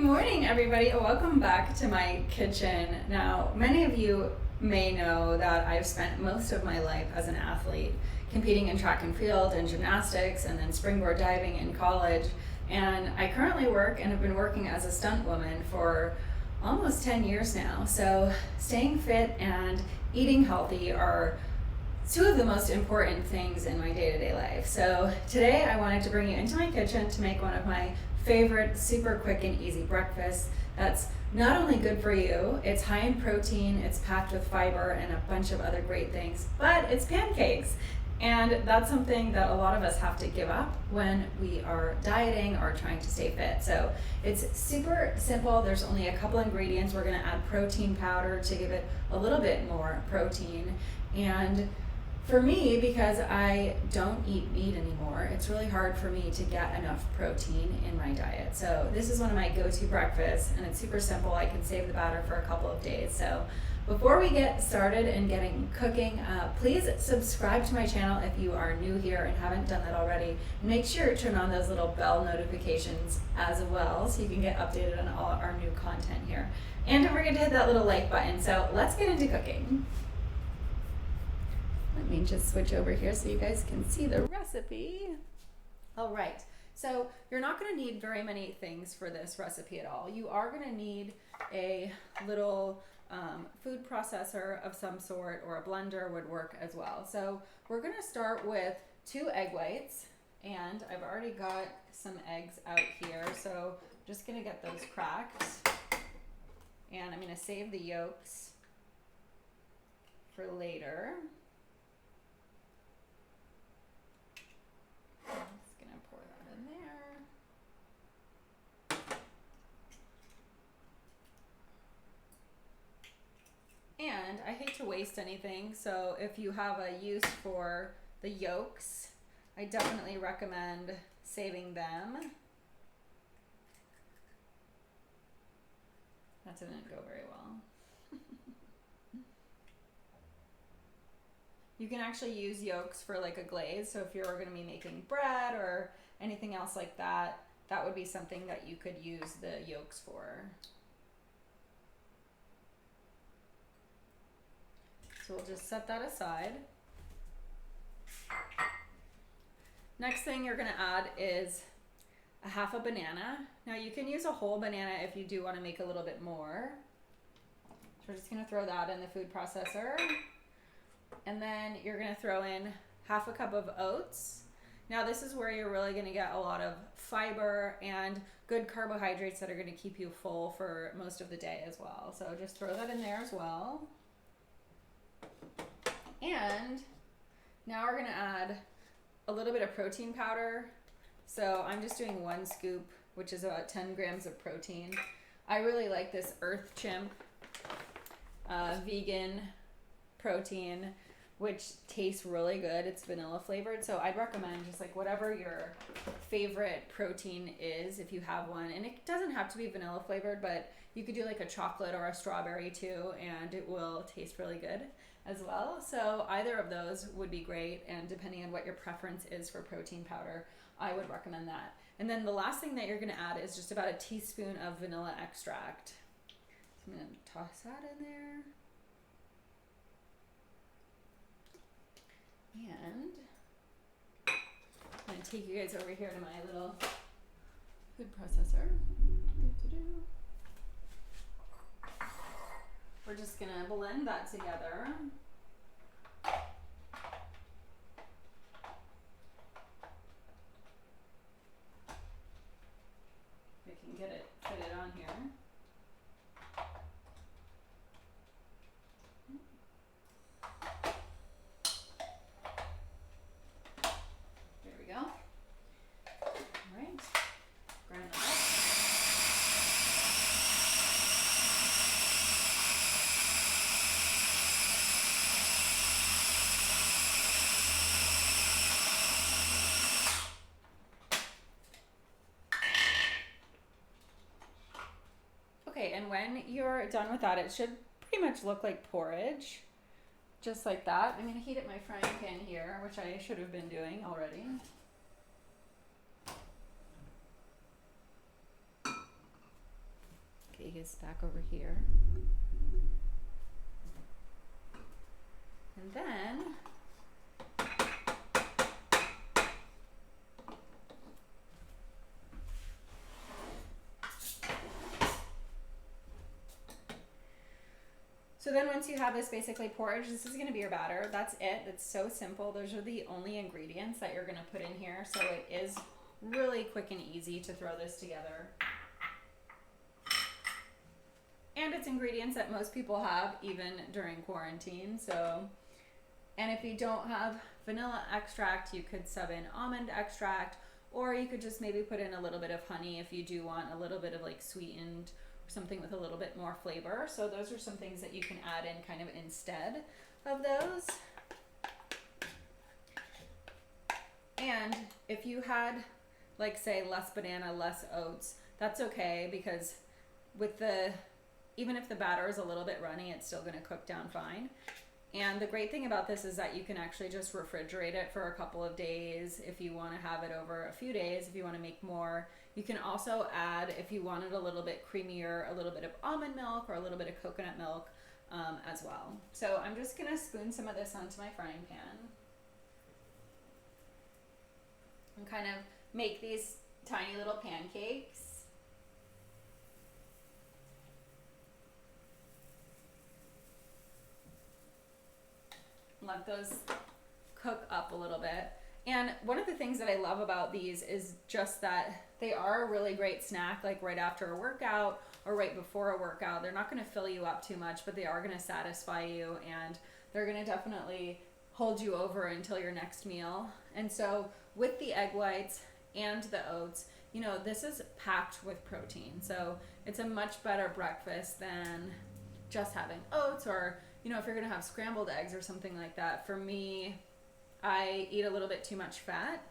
morning, everybody. Welcome back to my kitchen. Now, many of you may know that I've spent most of my life as an athlete, competing in track and field and gymnastics and then springboard diving in college. And I currently work and have been working as a stunt woman for almost 10 years now. So staying fit and eating healthy are two of the most important things in my day-to-day life. So today I wanted to bring you into my kitchen to make one of my favorite super quick and easy breakfasts that's not only good for you, it's high in protein, it's packed with fiber and a bunch of other great things, but it's pancakes. And that's something that a lot of us have to give up when we are dieting or trying to stay fit. So it's super simple. There's only a couple ingredients. We're gonna add protein powder to give it a little bit more protein. And for me, because I don't eat meat anymore, it's really hard for me to get enough protein in my diet. So this is one of my go-to breakfasts, and it's super simple. I can save the batter for a couple of days. So before we get started and getting cooking, please subscribe to my channel if you are new here and haven't done that already. Make sure to turn on those little bell notifications as well so you can get updated on all our new content here. And don't forget to hit that little like button. So let's get into cooking. Let me just switch over here so you guys can see the recipe. All right, so you're not gonna need very many things for this recipe at all. You are gonna need a little food processor of some sort, or a blender would work as well. So we're gonna start with 2 egg whites, and I've already got some eggs out here, so I'm just gonna get those cracked. And I'm gonna save the yolks for later. I'm just gonna pour that in there. And I hate to waste anything, so if you have a use for the yolks, I definitely recommend saving them. That didn't go very well. You can actually use yolks for like a glaze, so if you're going to be making bread or anything else like that, that would be something that you could use the yolks for. So we'll just set that aside. Next thing you're going to add is a half a banana. Now you can use a whole banana if you do want to make a little bit more. So we're just going to throw that in the food processor. And then you're gonna throw in half a cup of oats. Now this is where you're really gonna get a lot of fiber and good carbohydrates that are gonna keep you full for most of the day as well. So just throw that in there as well. And now we're gonna add a little bit of protein powder. So I'm just doing 1 scoop, which is about 10 grams of protein. I really like this Earth Chimp vegan protein, which tastes really good. It's vanilla flavored, so I'd recommend just like whatever your favorite protein is, if you have one. And it doesn't have to be vanilla flavored, but you could do like a chocolate or a strawberry too, and it will taste really good as well. So either of those would be great, and depending on what your preference is for protein powder, I would recommend that. And then the last thing that you're gonna add is just about a teaspoon of vanilla extract. So I'm gonna toss that in there. And I'm going to take you guys over here to my little food processor. We're just going to blend that together. If I can get it fitted on here. Okay, and when you're done with that, it should pretty much look like porridge, just like that. I'm gonna heat up my frying pan here, which I should have been doing already. these back over here. And then once you have this basically porridge, this is going to be your batter. That's it. It's so simple. Those are the only ingredients that you're going to put in here. So it is really quick and easy to throw this together. And it's ingredients that most people have even during quarantine. So, and if you don't have vanilla extract, you could sub in almond extract, or you could just maybe put in a little bit of honey if you do want a little bit of like sweetened, something with a little bit more flavor. So those are some things that you can add in kind of instead of those. And if you had, like, say, less banana, less oats, that's okay, because with the, even if the batter is a little bit runny, it's still going to cook down fine. And the great thing about this is that you can actually just refrigerate it for a couple of days if you want to have it over a few days, if you want to make more. You can also add, if you want it a little bit creamier, a little bit of almond milk or a little bit of coconut milk as well. So I'm just going to spoon some of this onto my frying pan and kind of make these tiny little pancakes. Let those cook up a little bit. And one of the things that I love about these is just that they are a really great snack, like right after a workout or right before a workout. They're not going to fill you up too much, but they are going to satisfy you, and they're going to definitely hold you over until your next meal. And so with the egg whites and the oats, you know, this is packed with protein. So it's a much better breakfast than just having oats, or, you know, if you're going to have scrambled eggs or something like that. For me, I eat a little bit too much fat.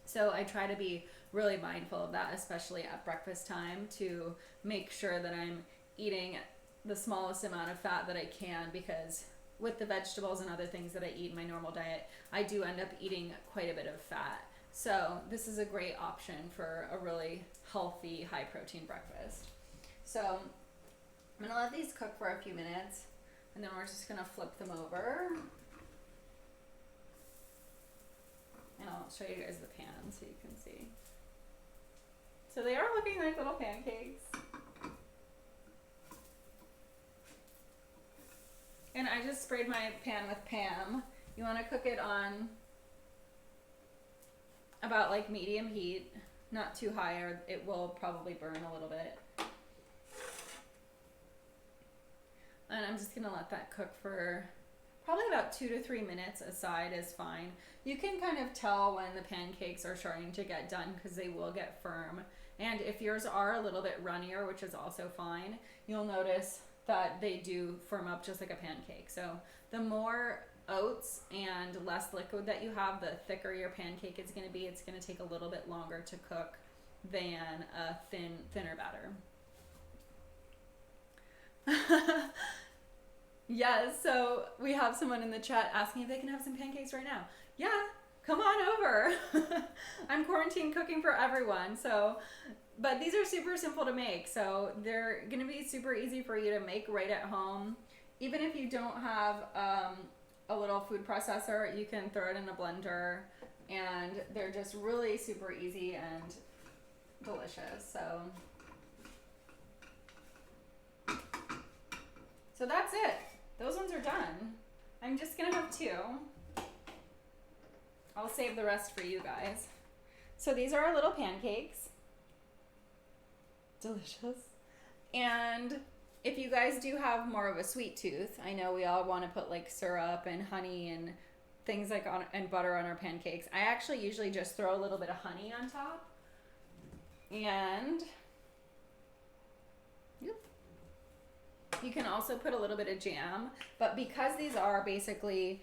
So I try to be really mindful of that, especially at breakfast time, to make sure that I'm eating the smallest amount of fat that I can, because with the vegetables and other things that I eat in my normal diet, I do end up eating quite a bit of fat. So this is a great option for a really healthy, high protein breakfast. So I'm gonna let these cook for a few minutes, and then we're just gonna flip them over. And I'll show you guys the pan so you can see. So they are looking like little pancakes. And I just sprayed my pan with Pam. You want to cook it on about like medium heat, not too high, or it will probably burn a little bit. And I'm just gonna let that cook for probably about 2 to 3 minutes. A side is fine. You can kind of tell when the pancakes are starting to get done because they will get firm. And if yours are a little bit runnier, which is also fine, you'll notice that they do firm up just like a pancake. So the more oats and less liquid that you have, the thicker your pancake is going to be. It's going to take a little bit longer to cook than a thinner batter. Yeah, so we have someone in the chat asking if they can have some pancakes right now. Yeah, come on over. I'm quarantine cooking for everyone. So, but these are super simple to make. So they're going to be super easy for you to make right at home. Even if you don't have a little food processor, you can throw it in a blender, and they're just really super easy and delicious. So that's it. Those ones are done. I'm just gonna have 2. I'll save the rest for you guys. So these are our little pancakes. Delicious. And if you guys do have more of a sweet tooth, I know we all want to put like syrup and honey and things like and butter on our pancakes. I actually usually just throw a little bit of honey on top. And yep. You can also put a little bit of jam, but because these are basically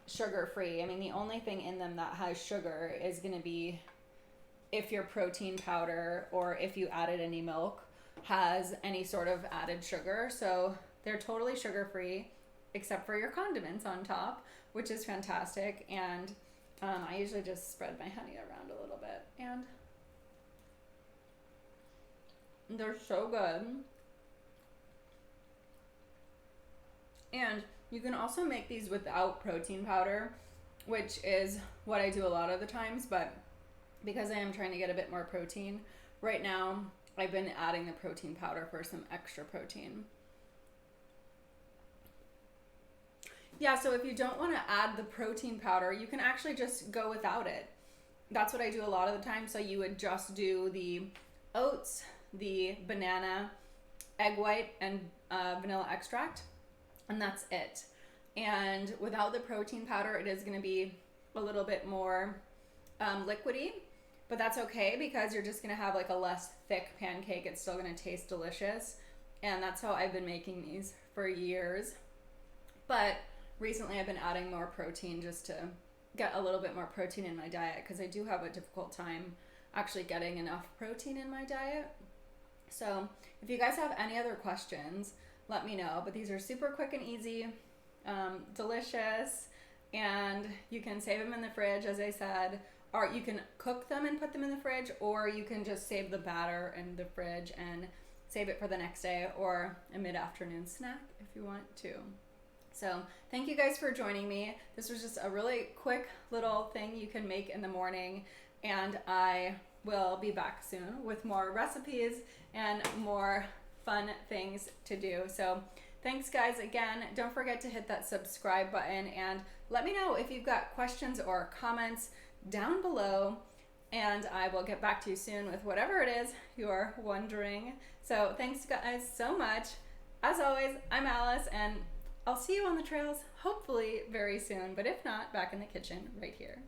sugar-free, I mean, the only thing in them that has sugar is going to be if your protein powder or if you added any milk has any sort of added sugar. So they're totally sugar-free except for your condiments on top, which is fantastic. And I usually just spread my honey around a little bit, and they're so good. And you can also make these without protein powder, which is what I do a lot of the times, but because I am trying to get a bit more protein, right now I've been adding the protein powder for some extra protein. Yeah, so if you don't want to add the protein powder, you can actually just go without it. That's what I do a lot of the time. So you would just do the oats, the banana, egg white, and vanilla extract, and that's it. And without the protein powder, it is going to be a little bit more liquidy, but that's okay because you're just going to have like a less thick pancake. It's still going to taste delicious, and that's how I've been making these for years. But recently I've been adding more protein just to get a little bit more protein in my diet, because I do have a difficult time actually getting enough protein in my diet. So if you guys have any other questions, let me know. But these are super quick and easy, delicious, and you can save them in the fridge, as I said, or you can cook them and put them in the fridge, or you can just save the batter in the fridge and save it for the next day or a mid-afternoon snack if you want to. So thank you guys for joining me. This was just a really quick little thing you can make in the morning, and I will be back soon with more recipes and more fun things to do. So thanks guys again. Don't forget to hit that subscribe button, and let me know if you've got questions or comments down below, and I will get back to you soon with whatever it is you're wondering. So thanks guys so much. As always, I'm Alice, and I'll see you on the trails hopefully very soon, but if not, back in the kitchen right here.